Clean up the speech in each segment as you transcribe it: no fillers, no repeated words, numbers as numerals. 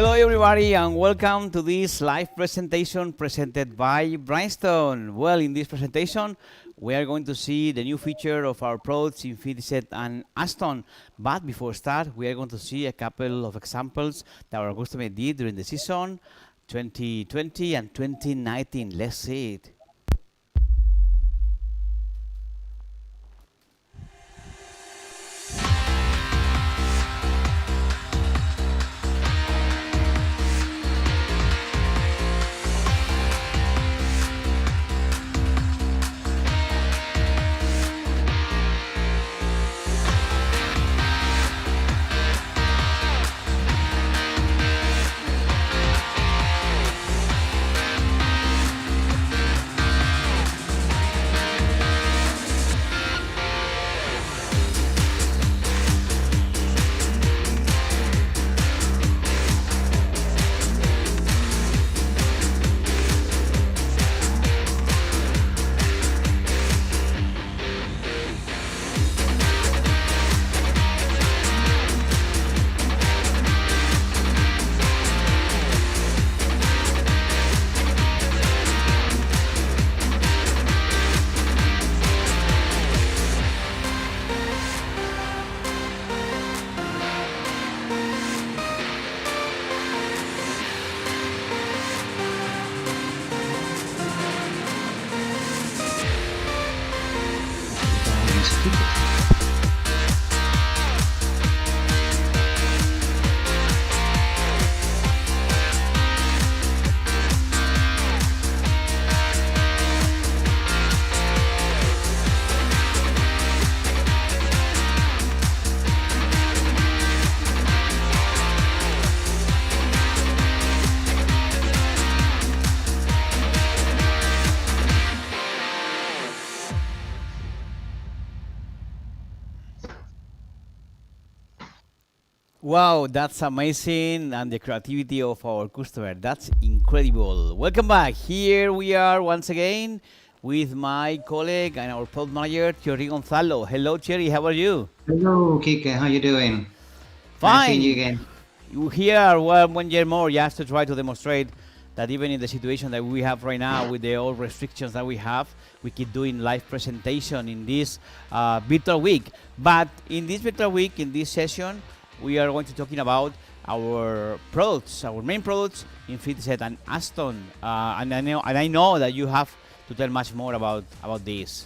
Hello everybody and welcome to this live presentation presented by Brainstorm. Well, in this presentation we are going to see the new feature of our products InfinitySet and Aston. But before start, we are going to see a couple of examples that our customer did during the season 2020 and 2019. Let's see it. Wow, that's amazing, and the creativity of our customer, that's incredible. Welcome back. Here we are once again with my colleague and our product manager, Thierry Gonzalo. Hello, Thierry, how are you? Hello, Kike. How you doing? Nice seeing you Fine. again. Here, well, 1 year more, just to try to demonstrate that even in the situation that we have right now with the old restrictions that we have, we keep doing live presentation in this virtual week. But in this virtual week, in this session, we are going to talking about our products, our main products, InfinitySet and Aston. And I know that you have to tell much more about this.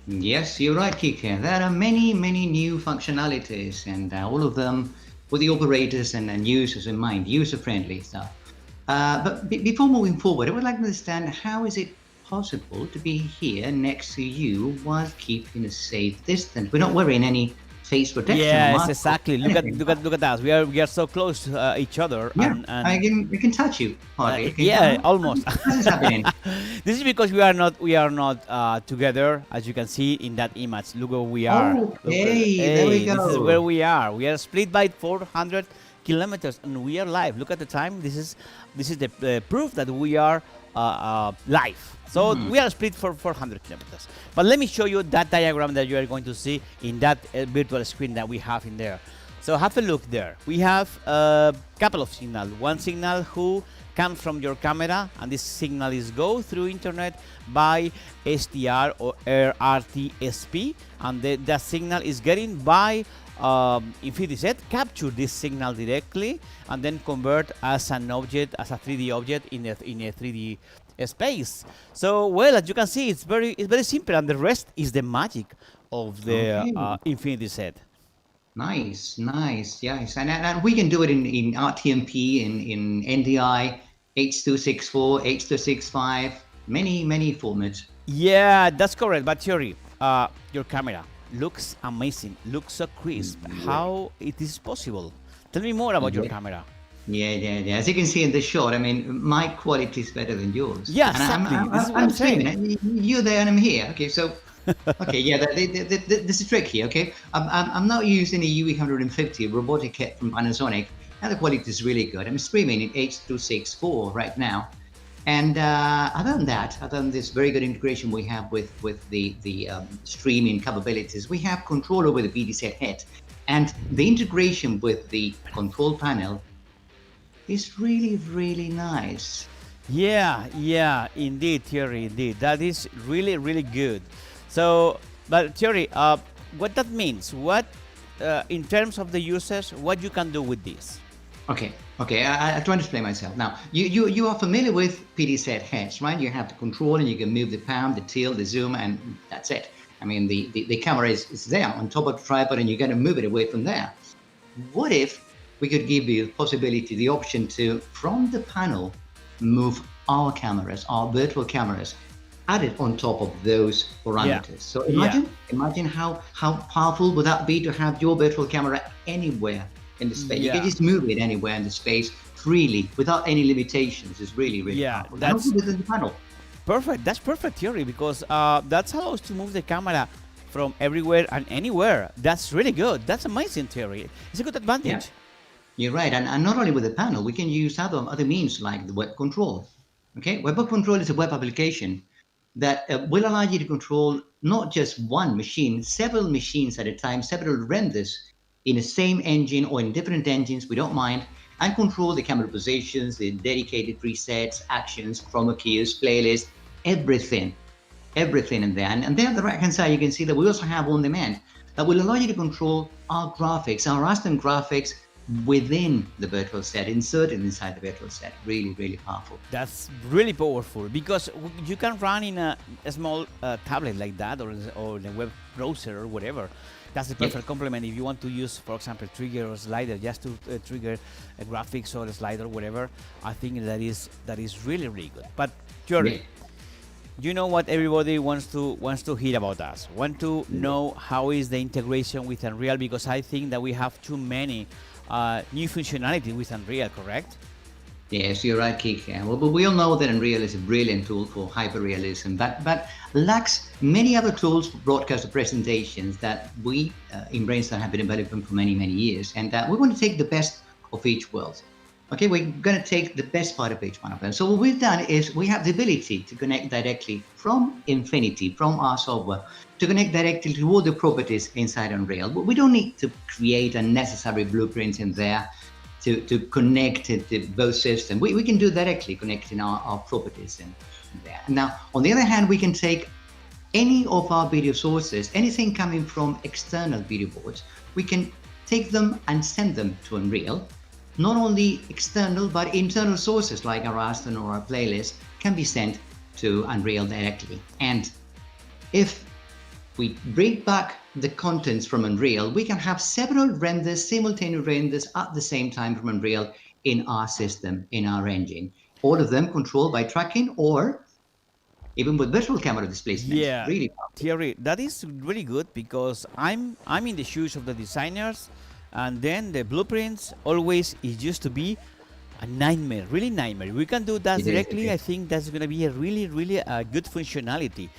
Yes, you're right, Kike. There are many new functionalities, and all of them with the operators and users in mind, user-friendly stuff. But before moving forward, I would like to understand how is it possible to be here next to you while keeping a safe distance? We're not wearing any face protection or Yes, mask or exactly. Look at anything. look at look at us. We are so close to each other, Yeah, I and can touch you hardly. Okay, yeah, almost. what is happening? This is because we are not together, as you can see in that image. Look where we are. Look, Okay, there we hey, this is where go. we are. We are split by 400 kilometers, and we are live. Look at the time. This is the proof that we are live. So Hmm. we are split for 400 kilometers. But let me show you that diagram that you are going to see in that virtual screen that we have in there. So have a look there. We have a couple of signals. One signal who comes from your camera, and this signal is go through internet by STR or RTSP, and that signal is getting by InfinitySet, capture this signal directly, and then convert as an object, as a 3D object in a 3D space. So, well, as you can see, it's very simple, and the rest is the magic of the Okay. InfinitySet. Nice. Yes. And we can do it in RTMP, in NDI, H.264, H.265, many formats. Yeah, that's correct. But Thierry, your camera looks amazing, looks so crisp. Yeah. How it is possible? Tell me more about your Yeah. camera. Yeah. As you can see in the shot, I mean, my quality is better than yours. Yeah, And I'm, exactly. I'm, This I'm is what I'm I'm streaming. saying. You're there and I'm here. Okay, so, okay, yeah, this is tricky, okay? I'm not using a UE150 robotic kit from Panasonic, and the quality is really good. I'm streaming in H.264 right now. And other than this very good integration we have with the streaming capabilities, we have control over the BD set head. And the integration with the control panel is really, really nice. Yeah, indeed, Thierry, indeed. That is really, really good. So, but Thierry, what that means? What, in terms of the users, what you can do with this? Okay. I try to explain myself. Now, you are familiar with PDSet heads, right? You have the control and you can move the palm, the tilt, the zoom, and that's it. I mean, the camera is there on top of the tripod and you're going to move it away from there. What if we could give you the possibility, the option to, from the panel, move our cameras, our virtual cameras, added on top of those parameters. So imagine how powerful would that be to have your virtual camera anywhere in the space. You can just move it anywhere in the space freely without any limitations. It's really, really powerful. That's within the panel. Perfect. That's perfect theory because that allows to move the camera from everywhere and anywhere. That's really good. That's amazing theory. It's a good advantage. Yeah. You're right, and not only with the panel, we can use other means like the web control. Okay, web control is a web application that will allow you to control not just one machine, several machines at a time, several renders in the same engine or in different engines, we don't mind, and control the camera positions, the dedicated presets, actions, chroma keys, playlists, everything in there. And there on the right-hand side, you can see that we also have on demand that will allow you to control our graphics, our custom graphics within the virtual set, inserted inside the virtual set. Really, really powerful. That's really powerful because you can run in a small tablet like that or in a web browser or whatever. That's the perfect complement if you want to use, for example, trigger or slider just to trigger a graphics or a slider or whatever. I think that is really, really good. But Jordi, you know what everybody wants to hear about us. Want to know how is the integration with Unreal, because I think that we have too many new functionality with Unreal, correct? Yes, you're right, Kike. Well, but we all know that Unreal is a brilliant tool for hyperrealism, but lacks many other tools for broadcast presentations that we in Brainstorm have been developing for many, many years. And we want to take the best of each world. Okay, we're going to take the best part of each one of them. So what we've done is we have the ability to connect directly from Infinity, from our software, to connect directly to all the properties inside Unreal. But we don't need to create unnecessary blueprints in there to connect it to both systems. We can do directly connecting our properties in there. Now, on the other hand, we can take any of our video sources, anything coming from external video boards, we can take them and send them to Unreal. Not only external, but internal sources like our raster or our playlist can be sent to Unreal directly. And if we bring back the contents from Unreal, we can have several renders, simultaneous renders at the same time from Unreal in our system, in our engine. All of them controlled by tracking or even with virtual camera displacement. Yeah, really powerful. Thierry, that is really good because I'm in the shoes of the designers, and then the blueprints always it used to be a nightmare, really nightmare. We can do that directly. I think that's going to be a really good functionality.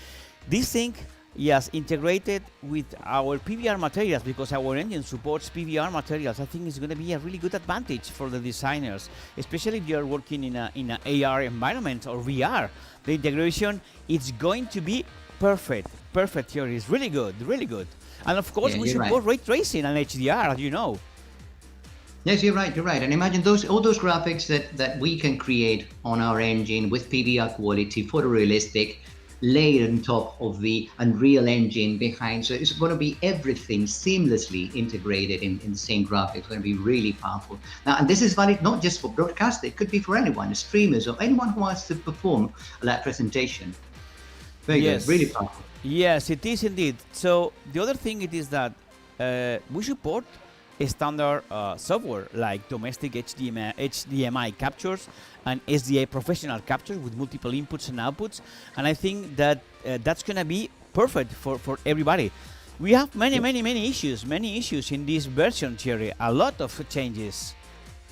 This thing, yes, integrated with our PBR materials because our engine supports PBR materials. I think it's going to be a really good advantage for the designers, especially if you're working in a AR environment or VR. The integration is going to be perfect. Perfect theory is really good. And of course, we support ray tracing and HDR, as you know. Yes, you're right. And imagine all those graphics that we can create on our engine with PBR quality, photorealistic, layered on top of the Unreal Engine behind. So it's going to be everything seamlessly integrated in the same graphics. It's going to be really powerful. Now, and this is valid not just for broadcast, it could be for anyone, streamers or anyone who wants to perform a live presentation. Very good, really powerful. Yes, it is indeed. So the other thing it is that we support standard software like domestic HDMI captures and SDI professional captures with multiple inputs and outputs, and I think that that's gonna be perfect for everybody. We have many issues in this version, Thierry. A lot of changes.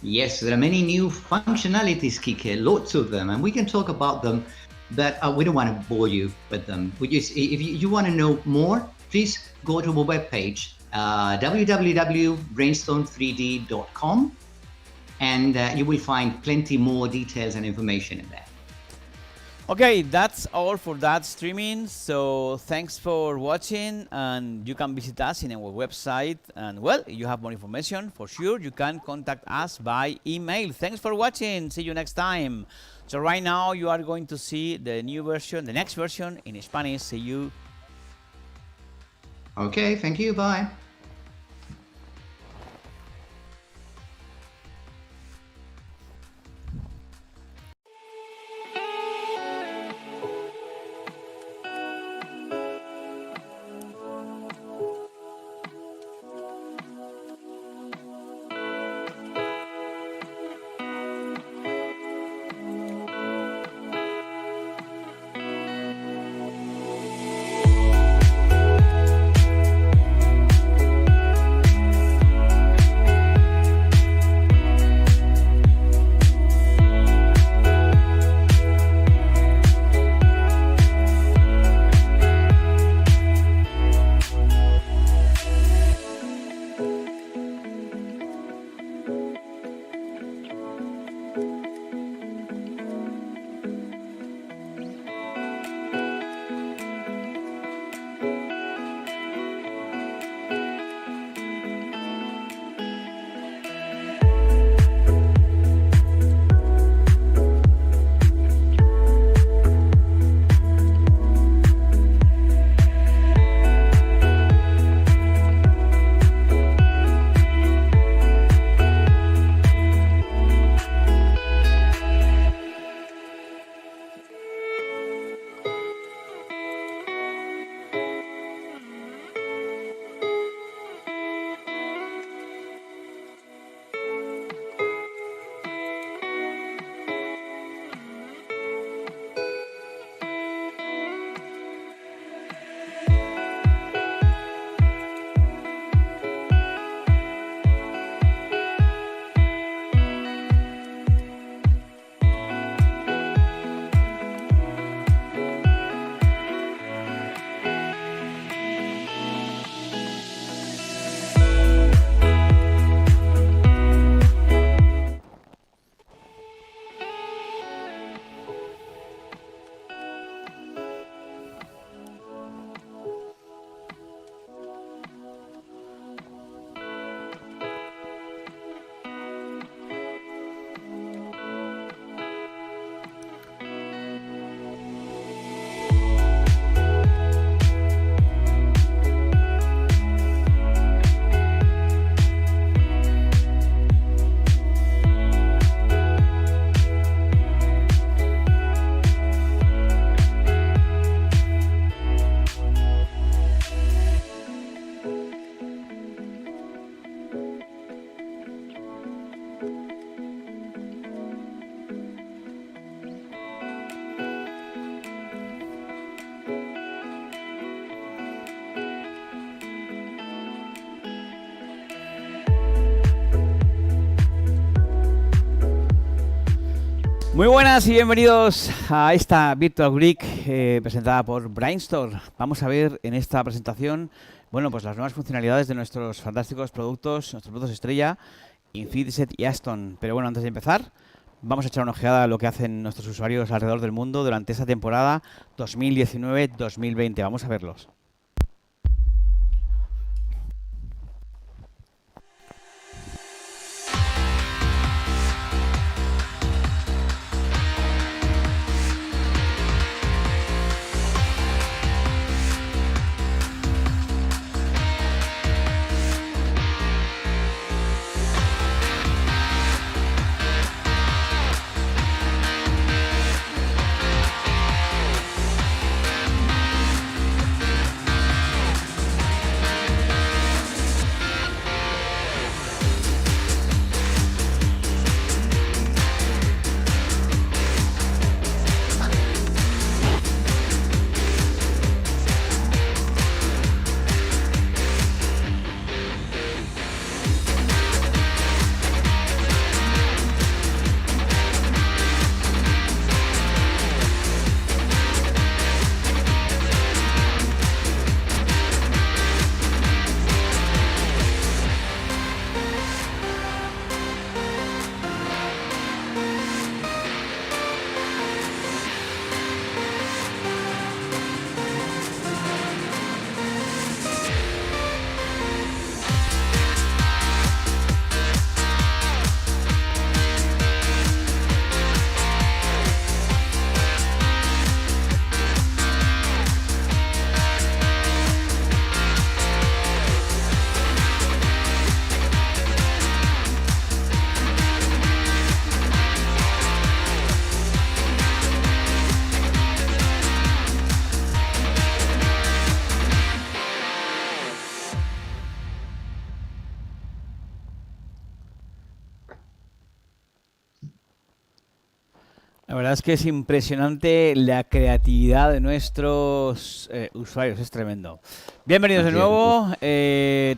Yes, there are many new functionalities, Kike, lots of them, and we can talk about them, but we don't want to bore you with them. If you want to know more, please go to our webpage, www.brainstorm3d.com, and you will find plenty more details and information in there. Okay, that's all for that streaming. So thanks for watching, and you can visit us in our website. And well, if you have more information, for sure, you can contact us by email. Thanks for watching. See you next time. So right now, you are going to see the new version, the next version in Spanish. See you. Okay, thank you. Bye. Muy buenas y bienvenidos a esta Virtual Week presentada por Brainstorm. Vamos a ver en esta presentación, bueno, pues las nuevas funcionalidades de nuestros fantásticos productos, nuestros productos estrella, InfinitySet y Aston. Pero bueno, antes de empezar, vamos a echar una ojeada a lo que hacen nuestros usuarios alrededor del mundo durante esta temporada 2019-2020. Vamos a verlos. La verdad es que es impresionante la creatividad de nuestros usuarios, es tremendo. Bienvenidos de Así es. nuevo.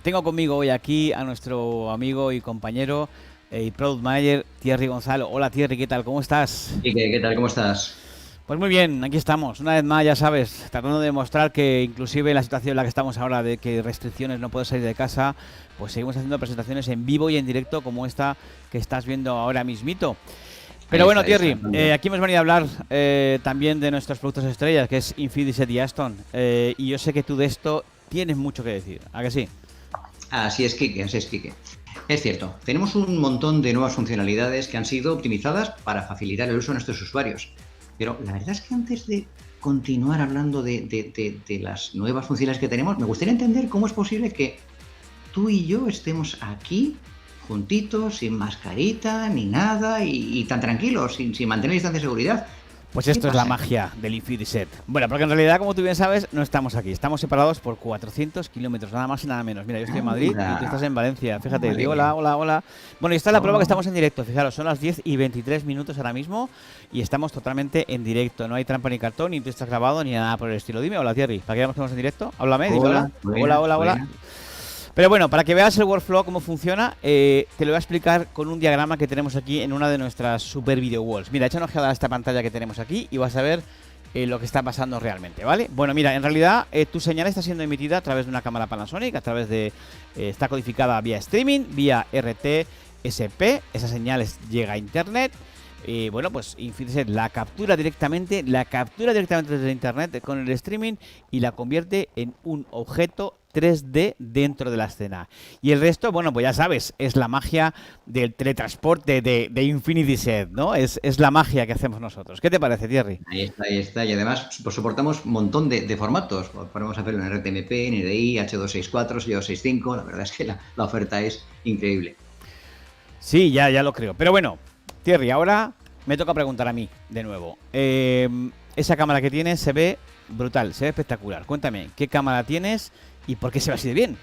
Tengo conmigo hoy aquí a nuestro amigo y compañero y Product Manager Thierry Gonzalo. Hola Thierry, ¿qué tal? ¿Cómo estás? ¿Y qué tal? ¿Cómo estás? Pues muy bien, aquí estamos. Una vez más, ya sabes, tratando de demostrar que inclusive en la situación en la que estamos ahora de que restricciones no puedes salir de casa, pues seguimos haciendo presentaciones en vivo y en directo como esta que estás viendo ahora mismito. Pero bueno, Ahí está. Thierry, aquí hemos venido a hablar también de nuestros productos estrellas, que es InfinitySet y Aston. Y yo sé que tú de esto tienes mucho que decir, ¿a que sí? Así es, Kike, así es, Kike. Es cierto, tenemos un montón de nuevas funcionalidades que han sido optimizadas para facilitar el uso de nuestros usuarios. Pero la verdad es que antes de continuar hablando de las nuevas funcionalidades que tenemos, me gustaría entender cómo es posible que tú y yo estemos aquí juntitos, sin mascarita, ni nada, y tan tranquilos, sin mantener distancia de seguridad. Pues ¿Qué esto es la pasa? magia del InfinitySet. Bueno, porque en realidad, como tú bien sabes, no estamos aquí. Estamos separados por 400 kilómetros, nada más y nada menos. Mira, yo estoy en Madrid y tú estás en Valencia. Fíjate, Madre digo mía. hola, hola, hola. Bueno, y esta es la prueba que Oh, estamos en directo. Fijaros, son las 10:23 ahora mismo y estamos totalmente en directo. No hay trampa ni cartón, ni tú estás grabado, ni nada por el estilo. Dime hola, Thierry. ¿Para qué veamos que estamos en directo? Háblame, dime hola. hola, Hola, buenas, hola, hola. buenas. Pero bueno, para que veas el workflow, cómo funciona, te lo voy a explicar con un diagrama que tenemos aquí en una de nuestras super video walls. Mira, echa una ojeada a esta pantalla que tenemos aquí y vas a ver lo que está pasando realmente, ¿vale? Bueno, mira, en realidad tu señal está siendo emitida a través de una cámara Panasonic, a través de... está codificada vía streaming, vía RTSP, esa señal llega a internet. Bueno, pues InfinitySet la captura directamente desde internet con el streaming y la convierte en un objeto 3D dentro de la escena. Y el resto, bueno, pues ya sabes, es la magia del teletransporte de InfinitySet, ¿no? Es la magia que hacemos nosotros. ¿Qué te parece, Thierry? Ahí está, ahí está. Y además, pues soportamos un montón de formatos. Podemos hacerlo en RTMP, NDI, H264, 665. La verdad es que la oferta es increíble. Sí, ya lo creo. Pero bueno, Thierry, ahora me toca preguntar a mí de nuevo. Esa cámara que tienes se ve brutal, se ve espectacular. Cuéntame, ¿qué cámara tienes y por qué se ve así de bien?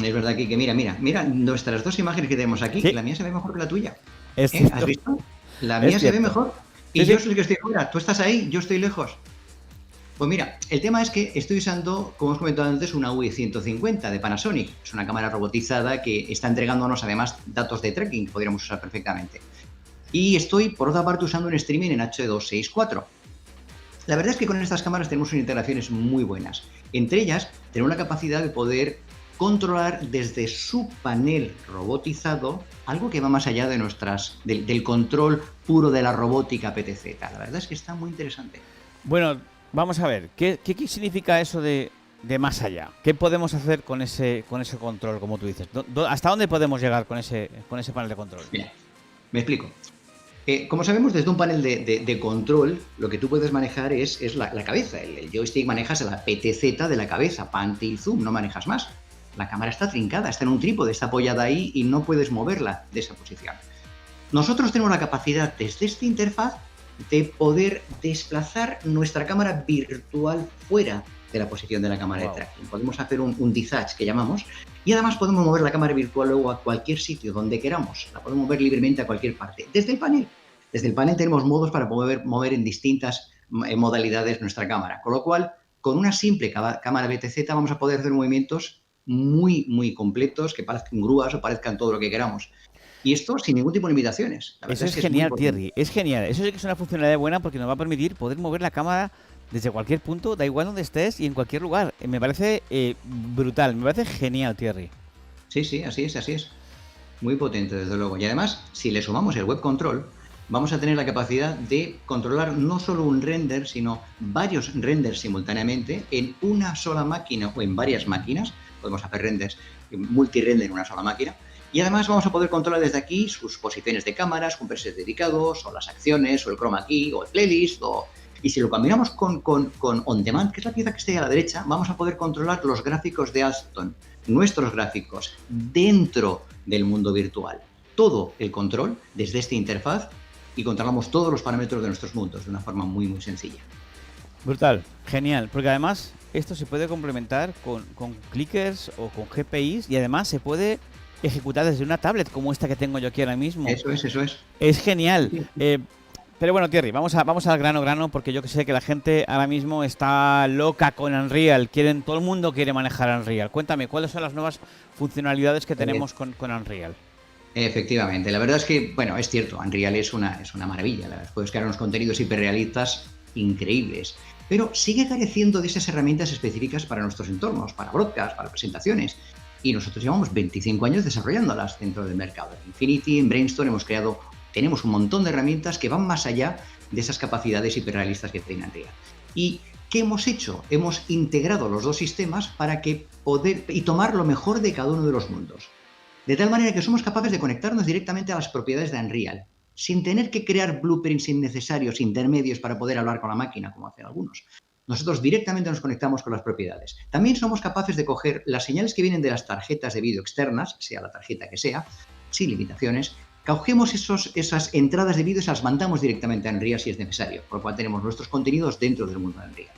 Es verdad que mira nuestras dos imágenes que tenemos aquí. Sí, La mía se ve mejor que la tuya. es ¿Has cierto, visto? La es mía se ve cierto. mejor. Sí, Y yo sí. soy el que estoy fuera. Tú estás ahí, yo estoy lejos. Pues mira, el tema es que estoy usando, como os comentado antes, una UE150 de Panasonic. Es una cámara robotizada que está entregándonos además datos de tracking que podríamos usar perfectamente. Y estoy, por otra parte, usando un streaming en H264. La verdad es que con estas cámaras tenemos unas integraciones muy buenas. Entre ellas, tenemos la capacidad de poder controlar desde su panel robotizado algo que va más allá de del control puro de la robótica PTZ. La verdad es que está muy interesante. Bueno, vamos a ver, ¿qué significa eso de más allá? ¿Qué podemos hacer con ese control, como tú dices? ¿Hasta dónde podemos llegar con ese panel de control? Mira, me explico. Como sabemos, desde un panel de control, lo que tú puedes manejar es la cabeza. El joystick manejas la PTZ de la cabeza, pan, tilt, zoom, no manejas más. La cámara está trincada, está en un trípode, está apoyada ahí y no puedes moverla de esa posición. Nosotros tenemos la capacidad desde esta interfaz de poder desplazar nuestra cámara virtual fuera de la posición de la cámara de tracking. Podemos hacer un detach que llamamos y además podemos mover la cámara virtual luego a cualquier sitio donde queramos. La podemos mover libremente a cualquier parte. Desde el panel. Desde el panel tenemos modos para poder mover en distintas modalidades nuestra cámara. Con lo cual, con una simple cámara BTZ vamos a poder hacer movimientos muy completos que parezcan grúas o parezcan todo lo que queramos. Y esto sin ningún tipo de limitaciones. La Eso verdad es es que es muy genial, potente. Thierry, es genial. Eso sí que es una funcionalidad buena porque nos va a permitir poder mover la cámara desde cualquier punto, da igual donde estés y en cualquier lugar. Me parece brutal, me parece genial, Thierry. Sí, así es, así es. Muy potente, desde luego. Y además, si le sumamos el web control, vamos a tener la capacidad de controlar no solo un render, sino varios renders simultáneamente en una sola máquina o en varias máquinas. Podemos hacer renders, multirender en una sola máquina. Y además vamos a poder controlar desde aquí sus posiciones de cámaras, con presets dedicados, o las acciones, o el chroma key, o el playlist, y si lo combinamos con On Demand, que es la pieza que está ahí a la derecha, vamos a poder controlar los gráficos de Aston, nuestros gráficos, dentro del mundo virtual. Todo el control desde esta interfaz y controlamos todos los parámetros de nuestros mundos de una forma muy sencilla. Brutal, genial, porque además esto se puede complementar con clickers o con GPIs y además se puede ejecutar desde una tablet como esta que tengo yo aquí ahora mismo. Eso es. Es genial. Sí. Pero bueno, Thierry, vamos al grano, porque yo que sé que la gente ahora mismo está loca con Unreal. Todo el mundo quiere manejar Unreal. Cuéntame, ¿cuáles son las nuevas funcionalidades que tenemos con Unreal? Efectivamente, la verdad es que, bueno, es cierto, Unreal es una maravilla, la verdad, puedes crear unos contenidos hiperrealistas increíbles, pero sigue careciendo de esas herramientas específicas para nuestros entornos, para broadcast, para presentaciones, y nosotros llevamos 25 años desarrollándolas dentro del mercado. En Infinity, en Brainstorm tenemos un montón de herramientas que van más allá de esas capacidades hiperrealistas que tiene Unreal. ¿Y qué hemos hecho? Hemos integrado los dos sistemas para tomar lo mejor de cada uno de los mundos. De tal manera que somos capaces de conectarnos directamente a las propiedades de Unreal, sin tener que crear blueprints innecesarios, intermedios para poder hablar con la máquina, como hacen algunos. Nosotros directamente nos conectamos con las propiedades. También somos capaces de coger las señales que vienen de las tarjetas de vídeo externas, sea la tarjeta que sea, sin limitaciones, cogemos esas entradas de vídeo y las mandamos directamente a Unreal si es necesario, por lo cual tenemos nuestros contenidos dentro del mundo de Unreal.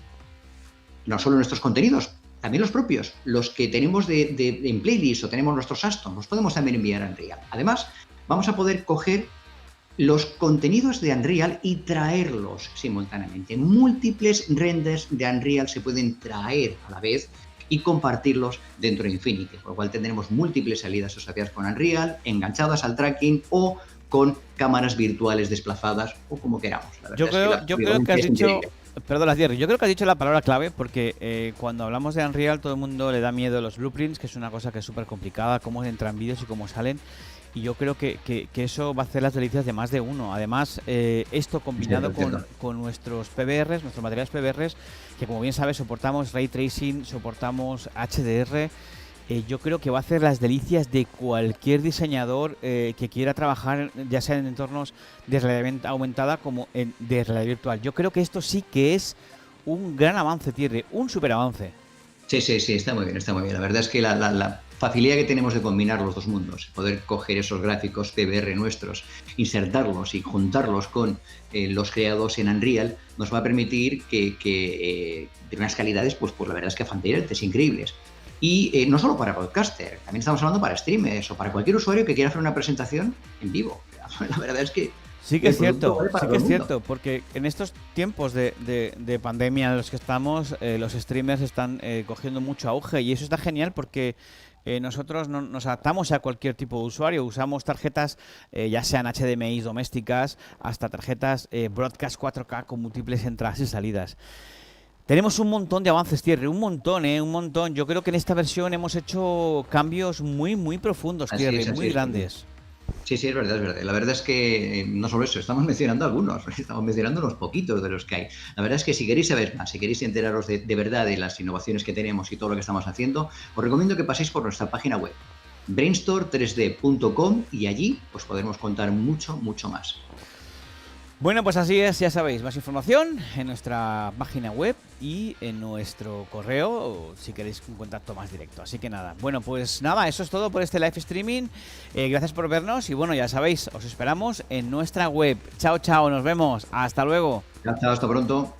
No solo nuestros contenidos, también los propios, los que tenemos en playlist o tenemos nuestros Aston, los podemos también enviar a Unreal. Además, vamos a poder coger los contenidos de Unreal y traerlos simultáneamente. Múltiples renders de Unreal se pueden traer a la vez y compartirlos dentro de Infinity, por lo cual tendremos múltiples salidas asociadas con Unreal, enganchadas al tracking o con cámaras virtuales desplazadas o como queramos. Yo creo que has dicho... Perdona, Thierry, yo creo que has dicho la palabra clave porque cuando hablamos de Unreal todo el mundo le da miedo a los blueprints, que es una cosa que es súper complicada, cómo entran vídeos y cómo salen. Y yo creo que eso va a hacer las delicias de más de uno. Además, esto combinado con nuestros PBRs, nuestros materiales PBRs, que como bien sabes soportamos Ray Tracing, soportamos HDR, yo creo que va a hacer las delicias de cualquier diseñador que quiera trabajar, ya sea en entornos de realidad aumentada como de realidad virtual. Yo creo que esto sí que es un gran avance, Thierry, un super avance. Sí, está muy bien, está muy bien. La verdad es que la facilidad que tenemos de combinar los dos mundos, poder coger esos gráficos PBR nuestros, insertarlos y juntarlos con los creados en Unreal, nos va a permitir que de unas calidades, pues la verdad es que fantasías increíbles. Y no solo para podcaster, también estamos hablando para streamers o para cualquier usuario que quiera hacer una presentación en vivo. La verdad es que sí que es cierto, porque en estos tiempos de pandemia en los que estamos, los streamers están cogiendo mucho auge y eso está genial porque nosotros nos adaptamos a cualquier tipo de usuario, usamos tarjetas ya sean HDMI domésticas hasta tarjetas broadcast 4K con múltiples entradas y salidas. Tenemos un montón de avances, Thierry, un montón. Yo creo que en esta versión hemos hecho cambios muy, muy profundos, Thierry, muy grandes. Sí, es verdad. La verdad es que no solo eso, estamos mencionando algunos, estamos mencionando unos poquitos de los que hay. La verdad es que si queréis saber más, si queréis enteraros de verdad de las innovaciones que tenemos y todo lo que estamos haciendo, os recomiendo que paséis por nuestra página web, brainstorm3d.com, y allí os podremos contar mucho, mucho más. Bueno, pues así es, ya sabéis, más información en nuestra página web y en nuestro correo si queréis un contacto más directo. Así que nada, bueno, pues nada, eso es todo por este live streaming. Gracias por vernos y bueno, ya sabéis, os esperamos en nuestra web. Chao, nos vemos. Hasta luego. Chao, hasta pronto.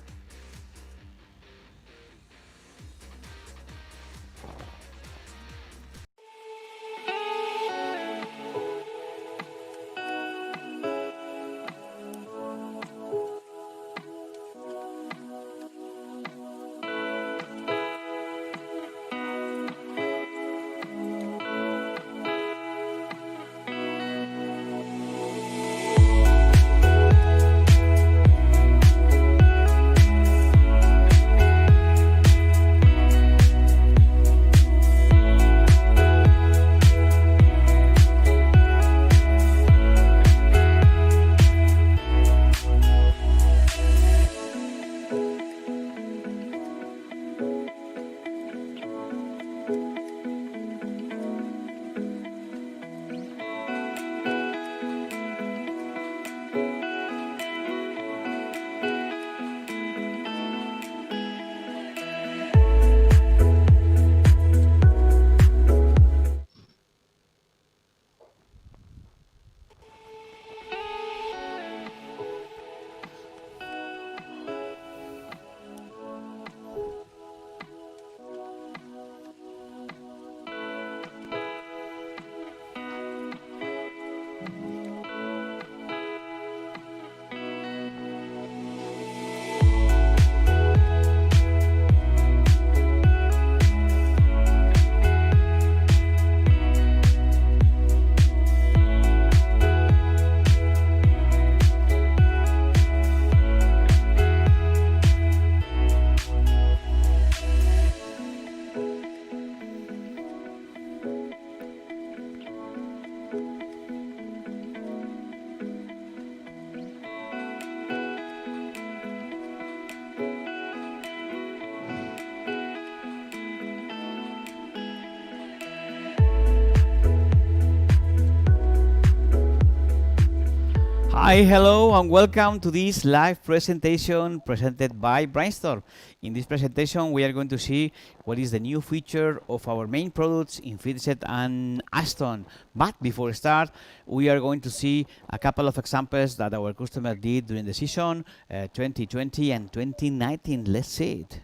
Hi, hello, and welcome to this live presentation presented by Brainstorm. In this presentation, we are going to see what is the new feature of our main products, InfinitySet and Aston. But before we start, we are going to see a couple of examples that our customer did during the season 2020 and 2019. Let's see it.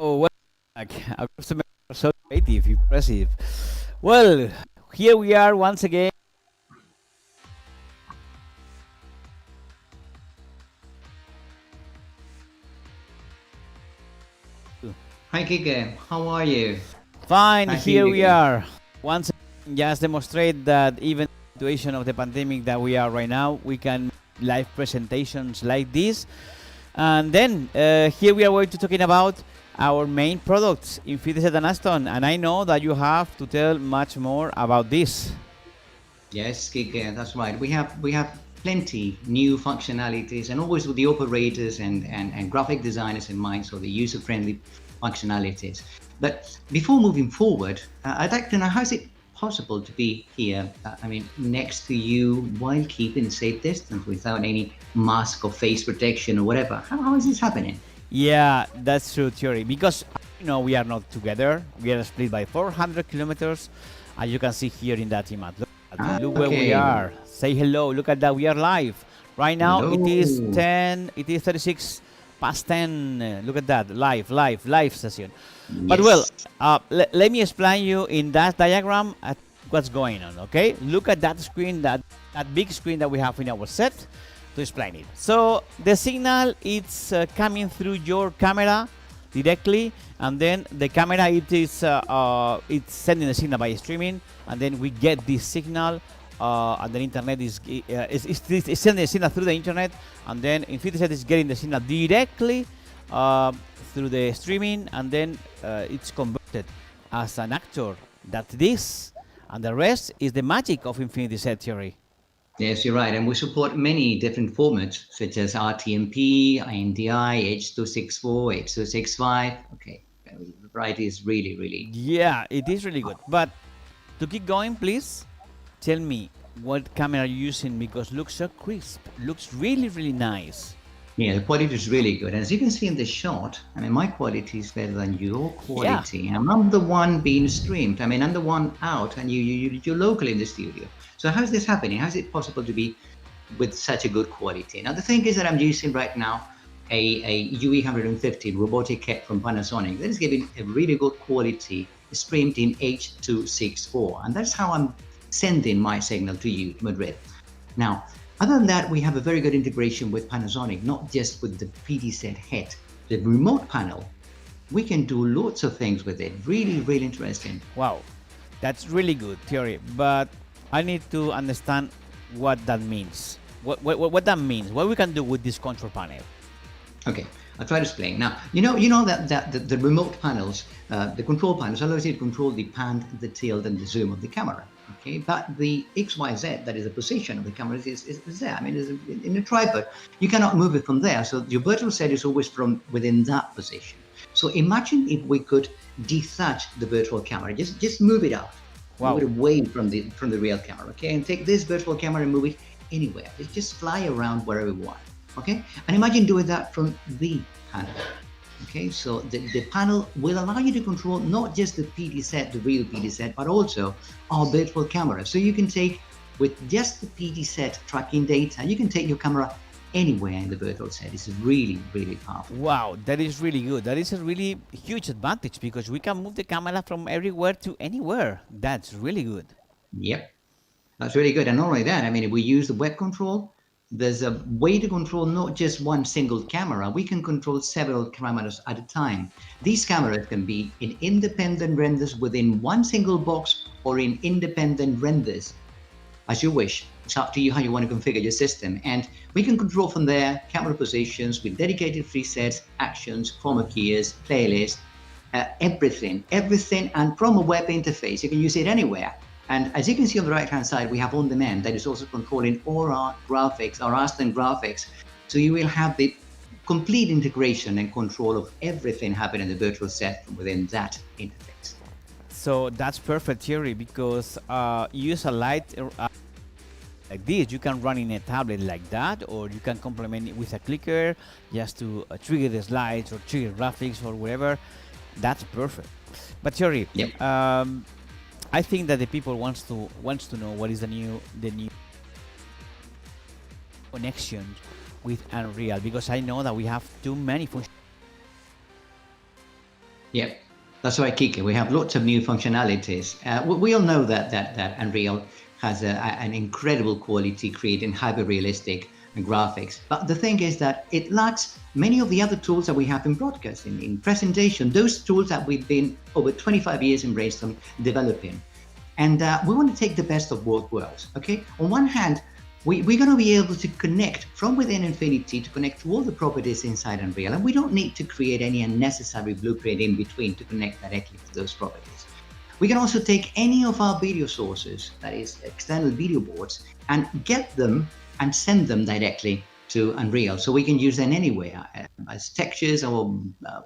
Oh, well, our customers are so creative, impressive. Well, here we are once again. Hi, Kike. How are you? Fine, Hi, here we Kike. are. Once again, just demonstrate that even in the situation of the pandemic that we are right now, we can live presentations like this. And then here we are going to talking about our main products, InfinitySet and Aston. And I know that you have to tell much more about this. Yes, Kike, that's right. We have plenty new functionalities, and always with the operators and graphic designers in mind, so the user-friendly functionalities. But before moving forward, I'd like to know, how is it possible to be here, next to you, while keeping safe distance without any mask or face protection or whatever? How is this happening? Yeah, that's true, Theory. Because we are not together. We are split by 400 kilometers, as you can see here in that image. Look where we Okay. are. Say hello. Look at that. We are live. Right now it is Hello. 10. It is 36 past 10. Look at that. Live session. But well, Yes. let me explain you in that diagram what's going on. Okay. Look at that screen. That big screen that we have in our set to explain it. So the signal it's coming through your camera directly, and then the camera it's sending the signal by streaming, and then we get this signal, and the internet is sending the signal through the internet, and then InfinitySet is getting the signal directly through the streaming, and then it's converted as an actor. That this and the rest is the magic of InfinitySet theory. Yes, you're right. And we support many different formats such as RTMP, INDI, H.264, H.265. Okay, the variety is really, really. Yeah, it is really good. But to keep going, please tell me what camera you're using, because looks so crisp. Looks really, really nice. Yeah, the quality is really good. As you can see in the shot, my quality is better than your quality. And I'm the one being streamed. I'm the one out, and you're local in the studio. So how's this happening? How's it possible to be with such a good quality? Now, the thing is that I'm using right now a UE150 robotic kit from Panasonic that is giving a really good quality, streamed in H.264. And that's how I'm sending my signal to you, Madrid. Now, other than that, we have a very good integration with Panasonic, not just with the PD set head. The remote panel We can do lots of things with it. Really, really interesting. Wow, that's really good theory, but I need to understand what that means. What that means? What we can do with this control panel? Okay, I'll try to explain. Now, you know that the remote panels, the control panels, allows you to control the pan, the tilt, and the zoom of the camera. Okay, but the XYZ, that is the position of the camera, is there. I mean, it's in a tripod. You cannot move it from there. So your virtual set is always from within that position. So imagine if we could detach the virtual camera, just move it out, Wow. move it away from the real camera. Okay, and take this virtual camera and move it anywhere. Just fly around wherever you want. Okay, and imagine doing that from the panel. Okay, so the panel will allow you to control not just the PD set, the real PD set, but also our virtual camera. So you can take, with just the PD set tracking data, you can take your camera anywhere in the virtual set. It's really, really powerful. Wow, that is really good. That is a really huge advantage because we can move the camera from everywhere to anywhere. That's really good. Yep, that's really good. And not only that, I mean, if we use the web control, there's a way to control not just one single camera. We can control several cameras at a time. These cameras can be in independent renders within one single box or in independent renders, as you wish. It's up to you how you want to configure your system. And we can control from there camera positions with dedicated presets, actions, chroma keys, playlists, everything. And from a web interface, you can use it anywhere. And as you can see on the right-hand side, we have on demand that is also controlling all our graphics, our Aston graphics. So you will have the complete integration and control of everything happening in the virtual set from within that interface. So that's perfect theory because use a light like this. You can run in a tablet like that, or you can complement it with a clicker just to trigger the slides or trigger graphics or whatever. That's perfect. But theory, Yep. I think that the people wants to know what is the new connection with Unreal, because I know that we have too many functions. Yep, that's right, Kike. We have lots of new functionalities. We all know that Unreal has an incredible quality creating hyper-realistic graphics. But the thing is that it lacks many of the other tools that we have in broadcasting, in presentation, those tools that we've been over 25 years in Brainstorm developing. And we want to take the best of both worlds, okay? On one hand, we're going to be able to connect from within Infinity to connect to all the properties inside Unreal, and we don't need to create any unnecessary blueprint in between to connect directly to those properties. We can also take any of our video sources, that is external video boards, and get them and send them directly to Unreal. So we can use them anywhere as textures or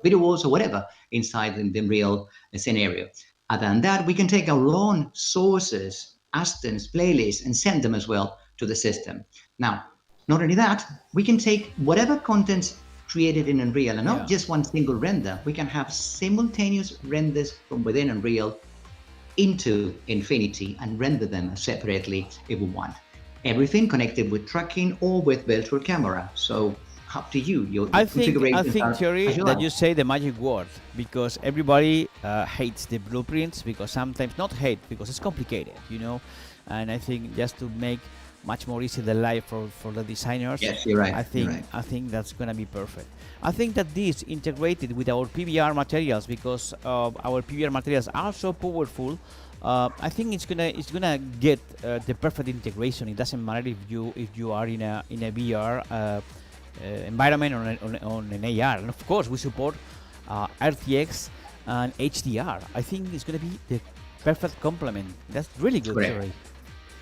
video walls or whatever inside the Unreal scenario. Other than that, we can take our own sources, Astons, playlists, and send them as well to the system. Now, not only that, we can take whatever contents created in Unreal and not just one single render. We can have simultaneous renders from within Unreal into Infinity and render them separately if we want. Everything connected with tracking or with virtual camera. So up to you. Your I think configurations Thierry, as you that like. you say the magic word, because everybody hates the blueprints, because sometimes not hate because it's complicated, you know. And I think just to make much more easy the life for the designers. Yes, you're right. I think You're right. I think that's gonna be perfect. I think that this integrated with our PBR materials, because our PBR materials are so powerful. I think it's gonna get the perfect integration. It doesn't matter if you are in a VR environment or on an AR, and of course we support RTX and HDR. I think it's gonna be the perfect complement. That's really good. Correct. Theory.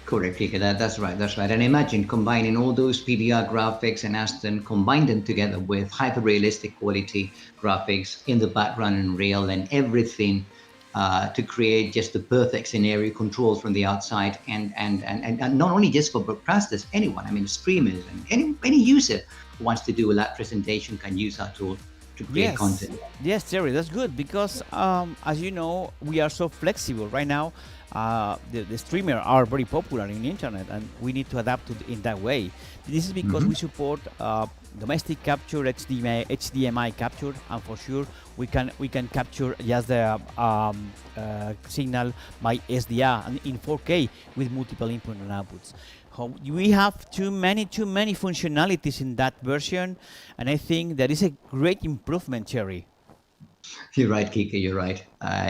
Correct, Kika. That's right. That's right. And imagine combining all those PBR graphics and Aston, combine them together with hyper-realistic quality graphics in the background in Unreal and everything to create just the perfect scenario controls from the outside and not only just for broadcasters, anyone. I mean, streamers and any user who wants to do a live presentation can use our tool to create content. Yes, Terry, that's good because as you know, we are so flexible right now. The streamers are very popular in the internet, and we need to adapt to in that way. This is because we support domestic capture, HDMI capture, and for sure we can capture just the signal by SDR and in 4K with multiple input and outputs. We have too many functionalities in that version, and I think that is a great improvement, Cherry. You're right, Kika, you're right.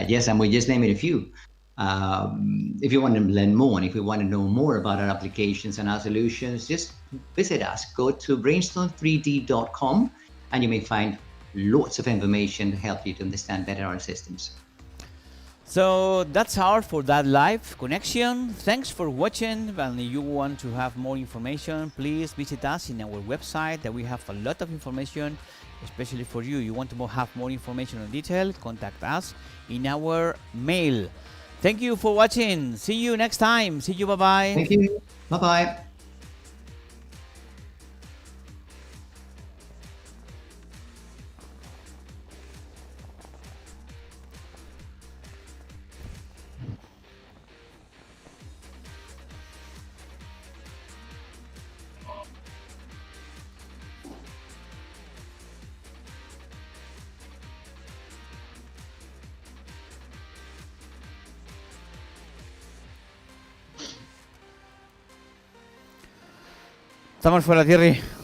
Yes, and we're just naming a few. If you want to learn more and if you want to know more about our applications and our solutions, just visit us. Go to brainstorm3d.com and you may find lots of information to help you to understand better our systems. So that's all for that live connection. Thanks for watching. And if you want to have more information, please visit us in our website that we have a lot of information, especially for you. You want to have more information in detail, contact us in our mail. Thank you for watching. See you next time. See you. Bye-bye. Thank you. Bye-bye. Estamos fuera, Thierry.